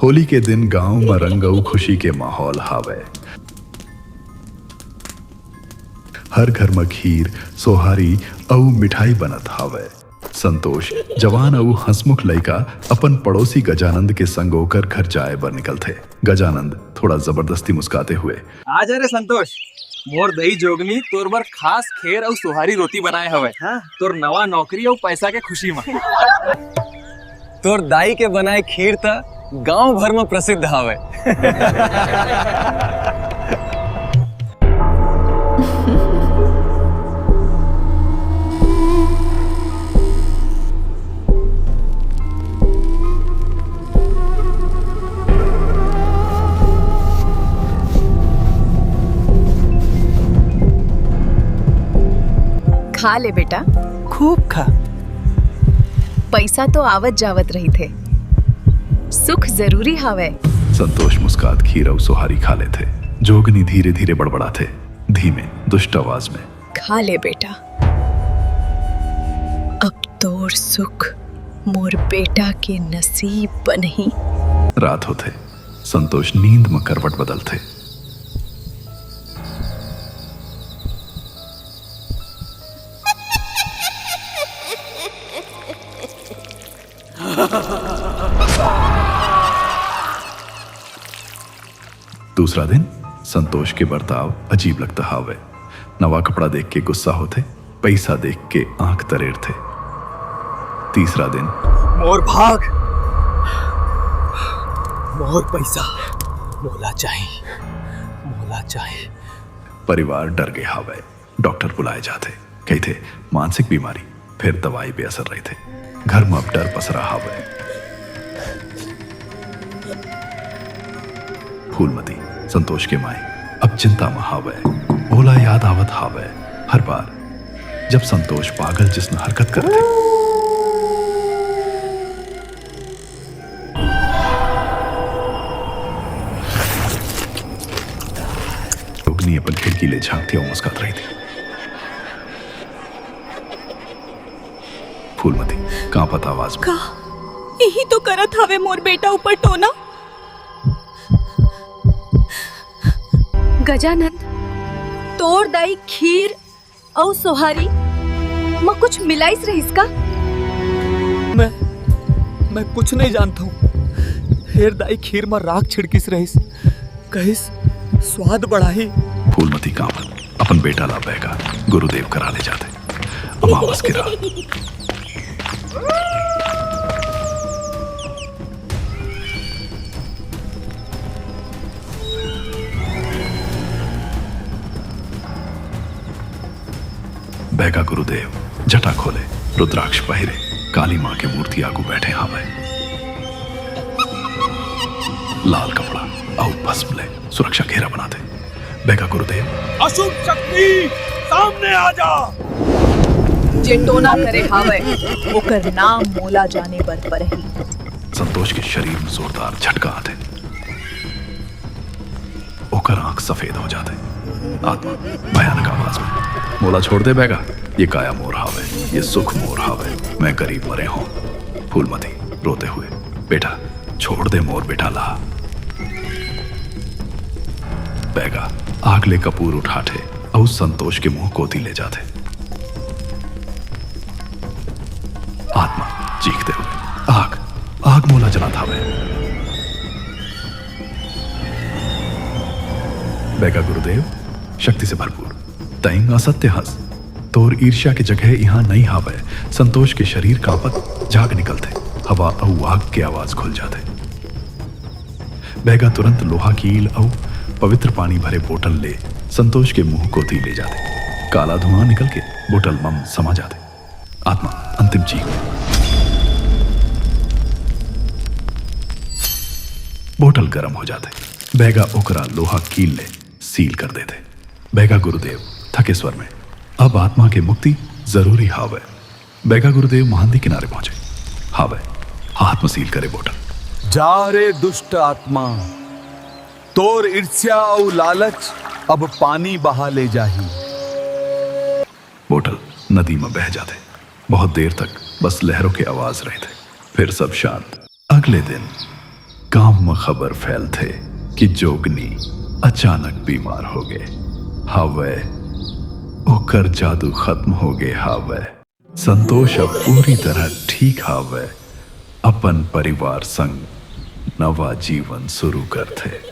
होली के दिन गांव में रंगऊ खुशी के माहौल हावे। हर घर में खीर सोहारी औ मिठाई बनत हावे। संतोष जवान औ हंसमुख लइका अपन पड़ोसी गजानंद के संग होकर घर जाए बर निकल थे। गजानंद थोड़ा जबरदस्ती मुस्काते हुए, आज रे संतोष, मोर दही जोगनी तोर बर खास खेर और सुहारी रोटी बनाए हवे। तोर नवा नौकरी और पैसा के खुशी में। तोर दाई के बनाए खीर त गांव भर में प्रसिद्ध हवे। खा ले बेटा, खूब खा। पैसा तो आवत जावत रही थे, सुख जरूरी हावे। संतोष मुस्कात खीर और सोहारी खा ले थे। जोगनी धीरे धीरे बड़बड़ा थे, धीमे दुष्ट आवाज में, खा ले बेटा, अब तोर सुख मोर बेटा के नसीब बनही। रात होते संतोष नींद में करवट बदल थे। दूसरा दिन संतोष के बर्ताव अजीब लगता हावे। नवा कपड़ा देख के गुस्सा होते, पैसा देख के आंख तरेर थे। तीसरा दिन मोर भाग, मोर पैसा मोला चाहिए, मोला चाहिए। परिवार डर गए हावे। डॉक्टर बुलाए जाते, कहते मानसिक बीमारी, फिर दवाई बेअसर रहे थे। घर में अब डर पसरा हावे। फूलमती संतोष के माए अब चिंता में हावे। ओला याद आवत हावे हर बार जब संतोष पागल जिसने हरकत करते। रोगनी अपन खिड़की ले झांकती और मुस्कुरात रही थी। फूलमती कांपत आवाज में, का यही तो करत हवे मोर बेटा ऊपर टोना। गजानंद, तोर दाई खीर और सोहारी में कुछ मिलाइस रहीस का? मैं कुछ नहीं जानता हूँ। हेर दाई खीर में राख छिड़किस रहीस, कहिस स्वाद बढ़ाही। फूलमती कांपत अपन बेटा ला बैगा गुरुदेव करा ले जाते। अमावस की रात बैगा गुरुदेव जटा खोले, रुद्राक्ष पहिरे, काली मां के मूर्ति आगू बैठे हावे। लाल कपड़ा और भस्म ले सुरक्षा घेरा बनाते। बैगा गुरुदेव, अशुभ शक्ति सामने आ जा। जे टोना करे हावे ओकर नाम मोला जाने बर परही। संतोष के शरीर में जोरदार झटका आते। ओकर आंख सफेद हो जाते। आत्मा भयानक आवाज में, मोला छोड़ दे बैगा, ये काया मोर हावे, ये सुख मोर हावे, मैं गरीब मरे हूं। फूलमती रोते हुए, बेटा छोड़ दे मोर बेटा ला। बैगा आगले कपूर उठाते और संतोष के मुंह कोती ले जाते। आत्मा चीखते हुए, आग आग मोला जला था। बैगा गुरुदेव शक्ति से भरपूर, तैंग असत्य हंस, तोर ईर्ष्या की जगह यहाँ नहीं हावे। संतोष के शरीर कांपत झाग निकलते, हवा और आग की आवाज खुल जाते। बैगा तुरंत लोहा कील और पवित्र पानी भरे बोतल ले संतोष के मुंह को ले जाते। काला धुआं निकल के बोतल मम समा जाते। आत्मा अंतिम चीख, बोतल गर्म हो जाते। बैगा ओकरा लोहा कील ले सील कर देते। बैगा गुरुदेव थके स्वर में, अब आत्मा के मुक्ति जरूरी हावे। बैगा गुरुदेव महांदी किनारे पहुंचे। हावे आत्मा सील करे बोतल। जा रे दुष्ट आत्मा, तोर ईर्ष्या और लालच अब पानी बहा ले जाही। बोतल नदी में बह जाते। बहुत देर तक बस लहरों की आवाज रहे थे, फिर सब शांत। अगले दिन गांव में खबर फैल थे कि जोगनी अचानक बीमार हो गए। हावे ओकर जादू खत्म हो गए। हावे संतोष अब पूरी तरह ठीक हावे अपन परिवार संग नवा जीवन शुरू करते।